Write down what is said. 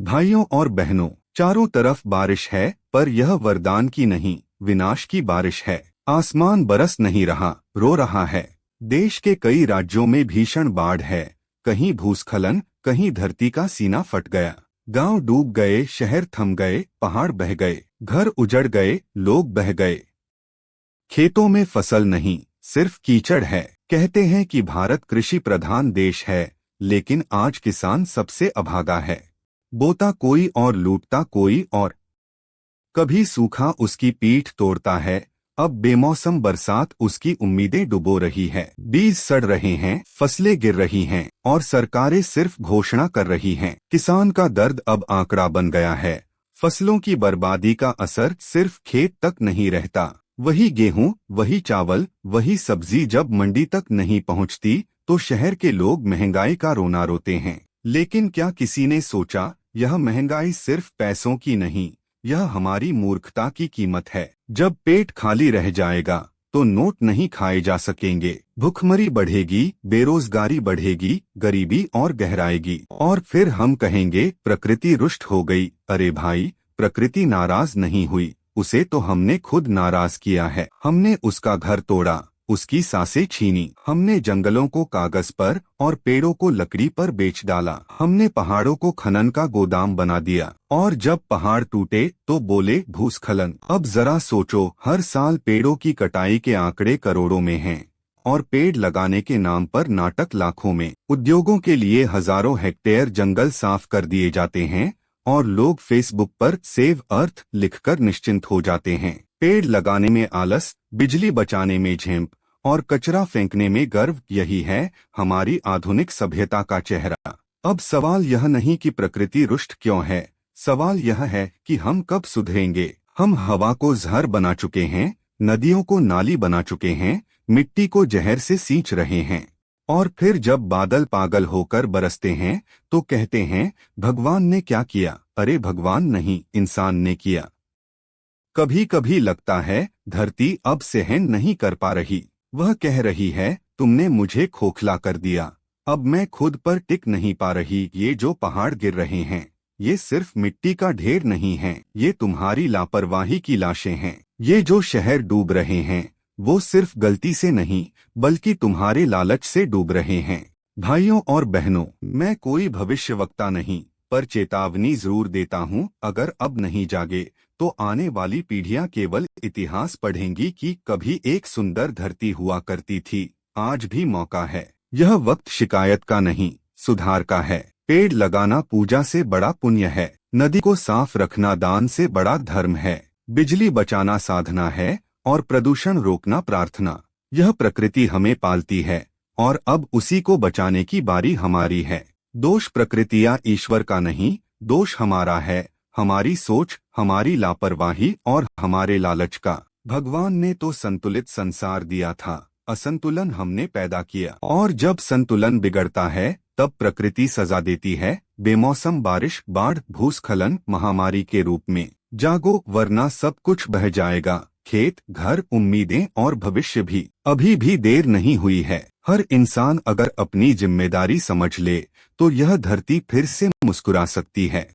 भाइयों और बहनों, चारों तरफ बारिश है, पर यह वरदान की नहीं, विनाश की बारिश है। आसमान बरस नहीं रहा, रो रहा है। देश के कई राज्यों में भीषण बाढ़ है। कहीं भूस्खलन, कहीं धरती का सीना फट गया। गांव डूब गए, शहर थम गए, पहाड़ बह गए, घर उजड़ गए, लोग बह गए। खेतों में फसल नहीं, सिर्फ कीचड़ है। कहते हैं कि भारत कृषि प्रधान देश है, लेकिन आज किसान सबसे अभागा है। बोता कोई और, लूटता कोई और। कभी सूखा उसकी पीठ तोड़ता है, अब बेमौसम बरसात उसकी उम्मीदें डुबो रही है। बीज सड़ रहे हैं, फसलें गिर रही हैं, और सरकारें सिर्फ घोषणा कर रही हैं। किसान का दर्द अब आंकड़ा बन गया है। फसलों की बर्बादी का असर सिर्फ खेत तक नहीं रहता। वही गेहूं, वही चावल, वही सब्जी जब मंडी तक नहीं पहुंचती, तो शहर के लोग महंगाई का रोना रोते हैं। लेकिन क्या किसी ने सोचा, यह महंगाई सिर्फ पैसों की नहीं, यह हमारी मूर्खता की कीमत है। जब पेट खाली रह जाएगा, तो नोट नहीं खाए जा सकेंगे। भुखमरी बढ़ेगी, बेरोजगारी बढ़ेगी, गरीबी और गहराएगी। और फिर हम कहेंगे प्रकृति रुष्ट हो गई। अरे भाई, प्रकृति नाराज नहीं हुई, उसे तो हमने खुद नाराज किया है। हमने उसका घर तोड़ा, उसकी सांसें छीनी। हमने जंगलों को कागज पर और पेड़ों को लकड़ी पर बेच डाला। हमने पहाड़ों को खनन का गोदाम बना दिया, और जब पहाड़ टूटे तो बोले भूस्खलन। अब जरा सोचो, हर साल पेड़ों की कटाई के आंकड़े करोड़ों में हैं, और पेड़ लगाने के नाम पर नाटक लाखों में। उद्योगों के लिए हजारों हेक्टेयर जंगल साफ कर दिए जाते हैं, और लोग फेसबुक पर सेव अर्थ लिखकर निश्चिंत हो जाते हैं। पेड़ लगाने में आलस, बिजली बचाने में झेंप, और कचरा फेंकने में गर्व, यही है हमारी आधुनिक सभ्यता का चेहरा। अब सवाल यह नहीं कि प्रकृति रुष्ट क्यों है, सवाल यह है कि हम कब सुधरेंगे। हम हवा को जहर बना चुके हैं, नदियों को नाली बना चुके हैं, मिट्टी को जहर से सींच रहे हैं। और फिर जब बादल पागल होकर बरसते हैं, तो कहते हैं भगवान ने क्या किया। अरे भगवान नहीं, इंसान ने किया। कभी कभी लगता है धरती अब सहन नहीं कर पा रही। वह कह रही है, तुमने मुझे खोखला कर दिया, अब मैं खुद पर टिक नहीं पा रही। ये जो पहाड़ गिर रहे हैं, ये सिर्फ मिट्टी का ढेर नहीं है, ये तुम्हारी लापरवाही की लाशें हैं। ये जो शहर डूब रहे हैं, वो सिर्फ गलती से नहीं, बल्कि तुम्हारे लालच से डूब रहे हैं। भाइयों और बहनों, मैं कोई भविष्यवक्ता नहीं, पर चेतावनी जरूर देता हूँ। अगर अब नहीं जागे, तो आने वाली पीढ़ियां केवल इतिहास पढ़ेंगी कि कभी एक सुंदर धरती हुआ करती थी। आज भी मौका है। यह वक्त शिकायत का नहीं, सुधार का है। पेड़ लगाना पूजा से बड़ा पुण्य है। नदी को साफ रखना दान से बड़ा धर्म है। बिजली बचाना साधना है, और प्रदूषण रोकना प्रार्थना। यह प्रकृति हमें पालती है, और अब उसी को बचाने की बारी हमारी है। दोष प्रकृति या ईश्वर का नहीं, दोष हमारा है, हमारी सोच, हमारी लापरवाही और हमारे लालच का। भगवान ने तो संतुलित संसार दिया था, असंतुलन हमने पैदा किया। और जब संतुलन बिगड़ता है, तब प्रकृति सजा देती है। बेमौसम बारिश, बाढ़, भूस्खलन, महामारी के रूप में। जागो, वरना सब कुछ बह जाएगा। खेत, घर, उम्मीदें और भविष्य भी। अभी भी देर नहीं हुई है। हर इंसान अगर अपनी जिम्मेदारी समझ ले, तो यह धरती फिर से मुस्कुरा सकती है।